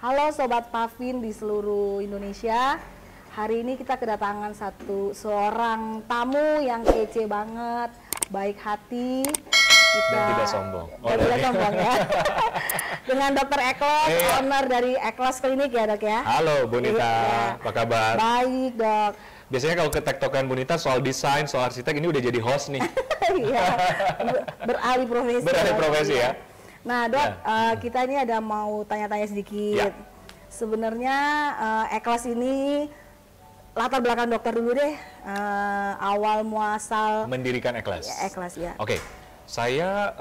Halo Sobat Pavin di seluruh Indonesia. Hari ini kita kedatangan seorang tamu yang kece banget, baik hati. Dan tidak sombong. Dan tidak sombong ya. Dengan Dr. Eklos, owner dari Eklos Klinik ya dok ya. Halo Bonita, apa kabar? Baik dok. Biasanya kalau ketektokan Bonita soal desain, soal arsitek ini udah jadi host nih. Iya, beralih profesi. Beralih profesi ya. Nah dok, kita ini ada mau tanya-tanya sedikit. Sebenarnya Eklos ini latar belakang dokter dulu deh. Awal muasal mendirikan Eklos. Eklos ya. Oke, saya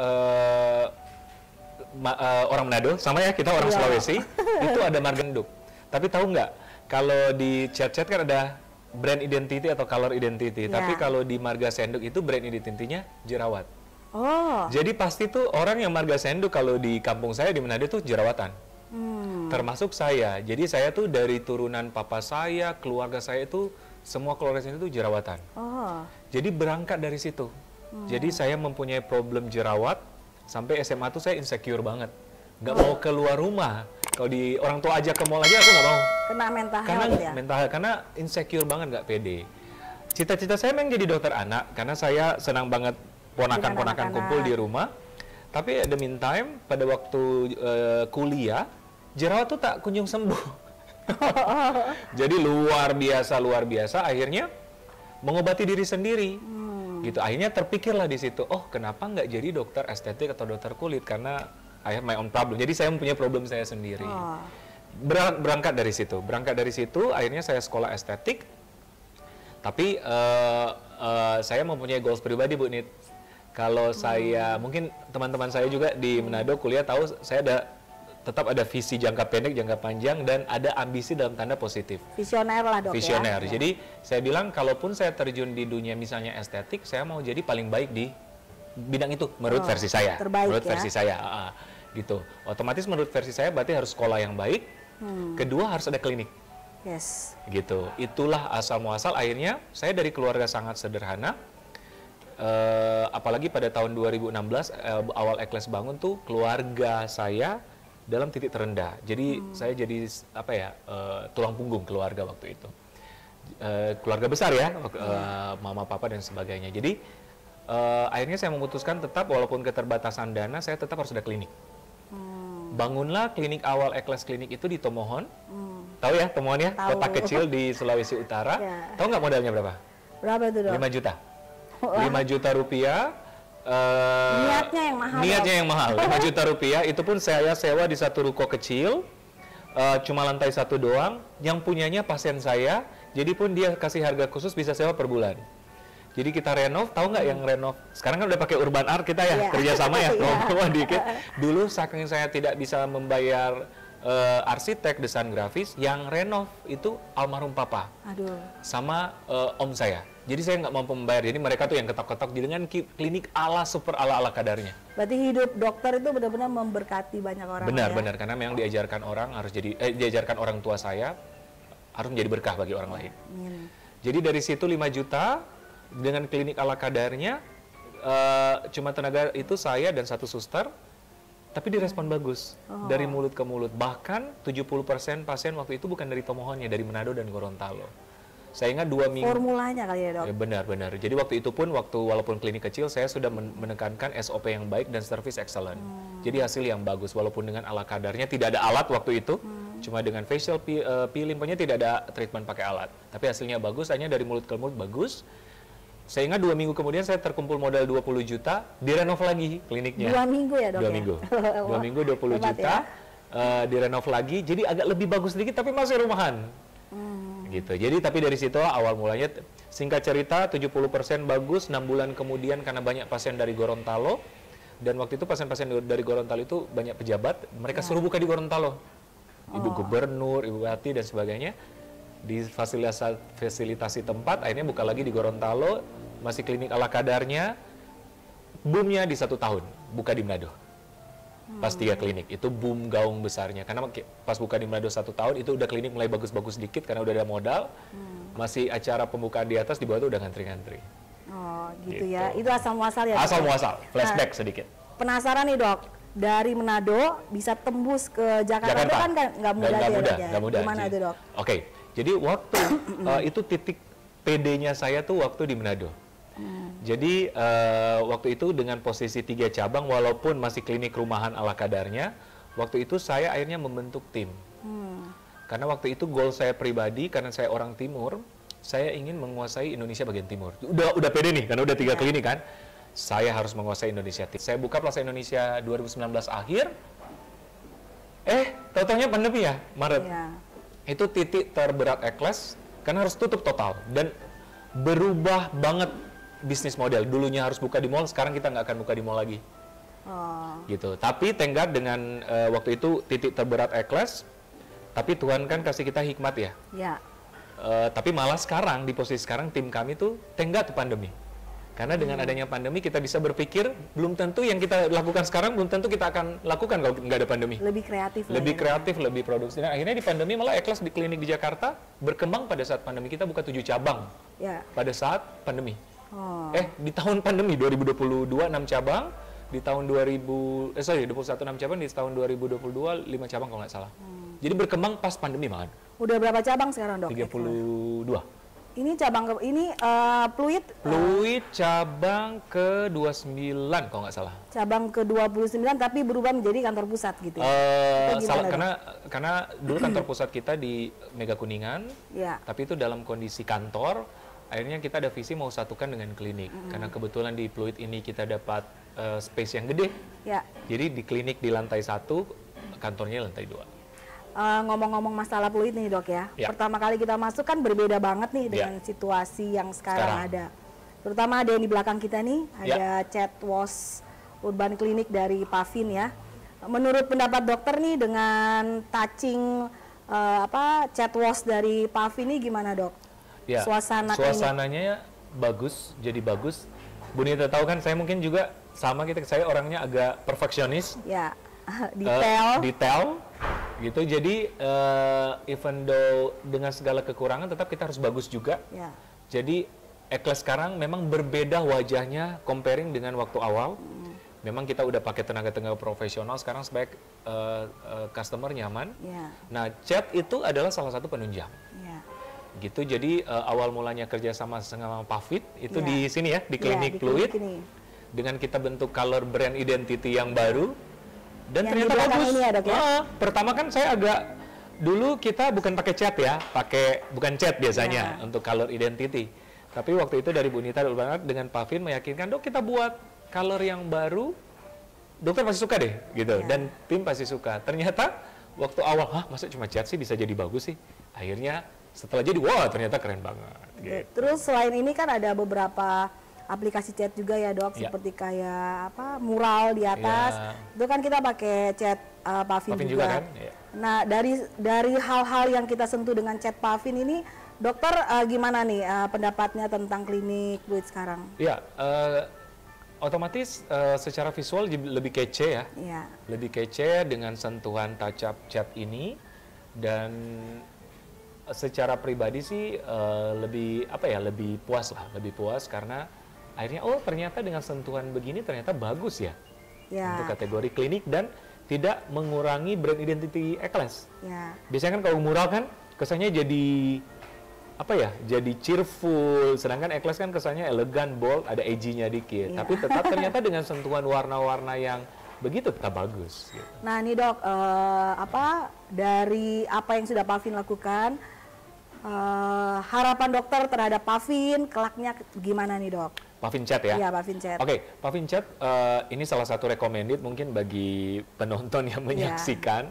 orang Manado, sama ya kita orang Sulawesi. Itu ada marga induk. Tapi tahu nggak? Kalau di chat-chat kan ada brand identity atau color identity. Tapi kalau di marga Senduk itu brand identity-nya jerawat. Oh. Jadi pasti tuh orang yang marga Senduk kalau di kampung saya di Manado tuh jerawatan. Termasuk saya. Jadi saya tuh dari turunan papa saya, keluarga saya itu semua keluarga saya itu jerawatan. Oh. Jadi berangkat dari situ. Jadi saya mempunyai problem jerawat sampai SMA tuh saya insecure banget. Nggak mau keluar rumah. Kalau di orang tua ajak ke mall aja aku nggak mau. Kena mental Karena health ya? mental health, karena insecure banget, nggak pede. Cita-cita saya memang jadi dokter anak karena saya senang banget ponakan-ponakan kumpul di rumah. Tapi at the meantime, pada waktu kuliah, jerawat tuh tak kunjung sembuh. Jadi luar biasa, akhirnya mengobati diri sendiri. Gitu. Akhirnya terpikirlah di situ, oh kenapa nggak jadi dokter estetik atau dokter kulit, karena I have my own problem. Jadi saya mempunyai problem saya sendiri. Berangkat dari situ, akhirnya saya sekolah estetik. Tapi saya mempunyai goals pribadi, Bu Nit. Kalau saya, mungkin teman-teman saya juga di Manado kuliah tahu, saya tetap ada visi jangka pendek, jangka panjang, dan ada ambisi dalam tanda positif. Visioner lah dok. Visioner. Ya? Jadi saya bilang, kalaupun saya terjun di dunia misalnya estetik, saya mau jadi paling baik di bidang itu, menurut versi saya. Terbaik menurut ya? versi saya. Gitu. Otomatis menurut versi saya berarti harus sekolah yang baik. Kedua harus ada klinik. Yes. Gitu. Itulah asal muasal. Akhirnya saya dari keluarga sangat sederhana. Apalagi pada tahun 2016 awal Eklos bangun tuh keluarga saya dalam titik terendah. Jadi saya jadi apa ya, tulang punggung keluarga waktu itu. Keluarga besar ya, mama papa dan sebagainya. Jadi akhirnya saya memutuskan tetap walaupun keterbatasan dana, saya tetap harus ada klinik. Bangunlah klinik awal Eklos Klinik itu di Tomohon. Tahu ya Tomohon ya? Tahu. Kota kecil di Sulawesi Utara. Tahu nggak modalnya berapa? Berapa itu dok? 5 juta. 5 juta rupiah. Niatnya yang mahal. Niatnya yang mahal. 5 juta rupiah. Itu pun saya sewa di satu ruko kecil. Cuma lantai 1 doang. Yang punyanya pasien saya. Jadi pun dia kasih harga khusus, bisa sewa per bulan. Jadi kita renov, tahu nggak yang renov? Sekarang kan udah pakai urban art kita ya, kerjasama ya, ngomong dikit. Dulu saking saya tidak bisa membayar arsitek, desain grafis, yang renov itu almarhum papa. Aduh. Sama om saya. Jadi saya nggak mampu membayar. Jadi mereka tuh yang ketok-ketok dengan klinik super ala kadarnya. Berarti hidup dokter itu benar-benar memberkati banyak orang. Benar, karena memang diajarkan orang harus diajarkan orang tua saya harus menjadi berkah bagi orang lain. Jadi dari situ 5 juta dengan klinik ala kadarnya, cuma tenaga itu saya dan 1 suster, tapi direspon bagus dari mulut ke mulut. Bahkan 70% pasien waktu itu bukan dari Tomohon ya, dari Manado dan Gorontalo. Saya ingat 2 minggu. Formulanya kali ya dok? Ya, benar. Jadi waktu itu pun, walaupun klinik kecil, saya sudah menekankan SOP yang baik dan service excellent. Jadi hasil yang bagus, walaupun dengan ala kadarnya, tidak ada alat waktu itu. Cuma dengan facial peeling, pokoknya tidak ada treatment pakai alat. Tapi hasilnya bagus, hanya dari mulut ke mulut bagus. Saya ingat 2 minggu kemudian saya terkumpul modal 20 juta, direnov lagi kliniknya. 2 minggu ya dok? 2 minggu. 2 minggu 20 juta, direnov lagi, jadi agak lebih bagus sedikit, tapi masih rumahan. Gitu. Jadi tapi dari situ awal mulanya, singkat cerita 70% bagus, 6 bulan kemudian karena banyak pasien dari Gorontalo, dan waktu itu pasien-pasien dari Gorontalo itu banyak pejabat, mereka suruh buka di Gorontalo. Ibu gubernur, ibu bupati dan sebagainya, di fasilitasi tempat, akhirnya buka lagi di Gorontalo, masih klinik ala kadarnya, boomnya di 1 tahun, buka di Manado. Pas 3 klinik, itu boom gaung besarnya. Karena pas buka di Manado 1 tahun, itu udah klinik mulai bagus-bagus dikit, karena udah ada modal. Masih acara pembukaan di atas, di bawah itu udah ngantri-ngantri. Oh gitu ya, itu asal muasal ya? Asal muasal, flashback sedikit. Penasaran nih dok, Dari Manado bisa tembus ke Jakarta, itu kan nggak mudah ya, Dok ya? Nggak mudah. Gimana tuh, Dok? Oke, jadi waktu itu titik PD-nya saya tuh waktu di Manado. Jadi waktu itu dengan posisi 3 cabang, walaupun masih klinik rumahan ala kadarnya, waktu itu saya akhirnya membentuk tim. Karena waktu itu goal saya pribadi, karena saya orang timur, saya ingin menguasai Indonesia bagian timur. Udah pede nih, karena udah 3 klinik kan. Saya harus menguasai Indonesia. Saya buka Plaza Indonesia 2019 akhir. Totalnya pandemi ya, Maret. Itu titik terberat Eklas, karena harus tutup total. Dan berubah banget bisnis model. Dulunya harus buka di mall, sekarang kita nggak akan buka di mall lagi. Gitu. Tapi tenggat dengan waktu itu titik terberat Eklas, tapi Tuhan kan kasih kita hikmat ya. Tapi malah sekarang, di posisi sekarang, tim kami tuh tenggat pandemi. Karena dengan adanya pandemi kita bisa berpikir, belum tentu yang kita lakukan sekarang, belum tentu kita akan lakukan kalau nggak ada pandemi. Lebih kreatif. Lebih kreatif, lebih produksi. Nah, akhirnya di pandemi malah Eklas di klinik di Jakarta berkembang pada saat pandemi. Kita buka 7 cabang pada saat pandemi. Di tahun pandemi 2022 6 cabang, di tahun 21 6 cabang, di tahun 2022 5 cabang kalau nggak salah. Jadi berkembang pas pandemi malah. Udah berapa cabang sekarang, Dok? 32. Ini cabang Pluit? Pluit cabang ke-29 kalau nggak salah. Cabang ke-29 tapi berubah menjadi kantor pusat gitu ya? Karena dulu kantor pusat kita di Mega Kuningan, tapi itu dalam kondisi kantor, akhirnya kita ada visi mau satukan dengan klinik. Karena kebetulan di Pluit ini kita dapat space yang gede, jadi di klinik di lantai 1, kantornya lantai 2. Ngomong-ngomong masalah Pluit nih, Dok ya. Pertama kali kita masuk kan berbeda banget nih dengan situasi yang sekarang ada. Terutama ada yang di belakang kita nih, ada Chat Wash Urban Clinic dari Pavin ya. Menurut pendapat dokter nih dengan touching Chat Wash dari Pavin ini gimana, Dok? Suasananya bagus, jadi bagus. Bu Nita tahu kan, saya mungkin juga sama saya orangnya agak perfeksionis. Detail gitu, jadi even though dengan segala kekurangan tetap kita harus bagus juga. Jadi Eklas sekarang memang berbeda wajahnya comparing dengan waktu awal. Memang kita udah pakai tenaga-tenaga profesional sekarang supaya customer nyaman. Nah, Chat itu adalah salah satu penunjang. Gitu, jadi awal mulanya kerja sama Pavin itu di sini ya, di klinik Pluit. Dengan kita bentuk color brand identity yang baru. Dan yang ternyata bagus. Ini ya, Dok, ya? Pertama kan saya dulu kita bukan pakai cat ya, bukan cat biasanya untuk color identity. Tapi waktu itu dari Bu Nita dengan Pavin meyakinkan, Dok kita buat color yang baru, dokter pasti suka deh gitu, dan tim pasti suka. Ternyata waktu awal, masa cuma cat sih bisa jadi bagus sih. Akhirnya setelah jadi, wah ternyata keren banget. Gitu. Terus selain ini kan ada beberapa aplikasi chat juga ya, Dok, seperti kayak mural di atas. Itu kan kita pakai chat Pavin juga. Kan? Nah, dari hal-hal yang kita sentuh dengan chat Pavin ini, dokter gimana nih pendapatnya tentang klinik Pluit sekarang? Otomatis secara visual lebih kece ya. Lebih kece dengan sentuhan touch up chat ini, dan secara pribadi sih lebih puas karena akhirnya ternyata dengan sentuhan begini ternyata bagus ya untuk kategori klinik dan tidak mengurangi brand identity Eklas. Biasanya kan kalau mural kan kesannya jadi jadi cheerful, sedangkan Eklas kan kesannya elegan, bold, ada edgy-nya dikit. Tapi tetap ternyata dengan sentuhan warna-warna yang begitu tetap bagus. Gitu. Nah ini, Dok, dari apa yang sudah Pavin lakukan, harapan dokter terhadap Pavin, kelaknya gimana nih, Dok? Pavin Chat ya? Iya, Pavin Chat. Oke, Pavin Chat ini salah satu recommended mungkin bagi penonton yang menyaksikan,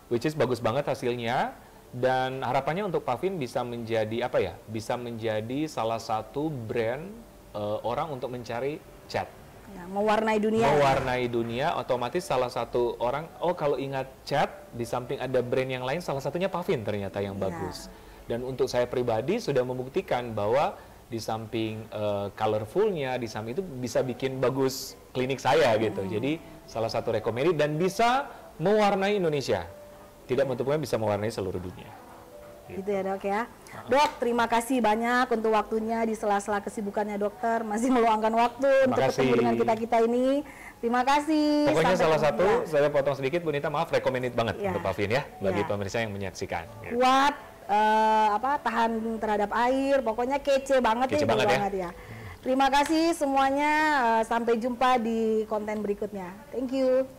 which is bagus banget hasilnya, dan harapannya untuk Pavin bisa menjadi bisa menjadi salah satu brand orang untuk mencari chat. Mewarnai dunia. Mewarnai dunia, otomatis salah satu orang, kalau ingat chat, di samping ada brand yang lain, salah satunya Pavin ternyata yang bagus. Dan untuk saya pribadi sudah membuktikan bahwa di samping colorfulnya, di samping itu bisa bikin bagus klinik saya gitu. Jadi salah satu recommended dan bisa mewarnai Indonesia. Tidak menutup bisa mewarnai seluruh dunia. Gitu ya dok ya. Dok, terima kasih banyak untuk waktunya di sela-sela kesibukannya dokter, masih meluangkan waktu untuk ketemu dengan kita ini. Terima kasih. Pokoknya salah satu, saya potong sedikit Bu Nita, maaf, recommended banget untuk Pak Vin ya, bagi pemirsa yang menyaksikan. Kuat, tahan terhadap air, pokoknya kece banget ya. Terima kasih semuanya, sampai jumpa di konten berikutnya. Thank you.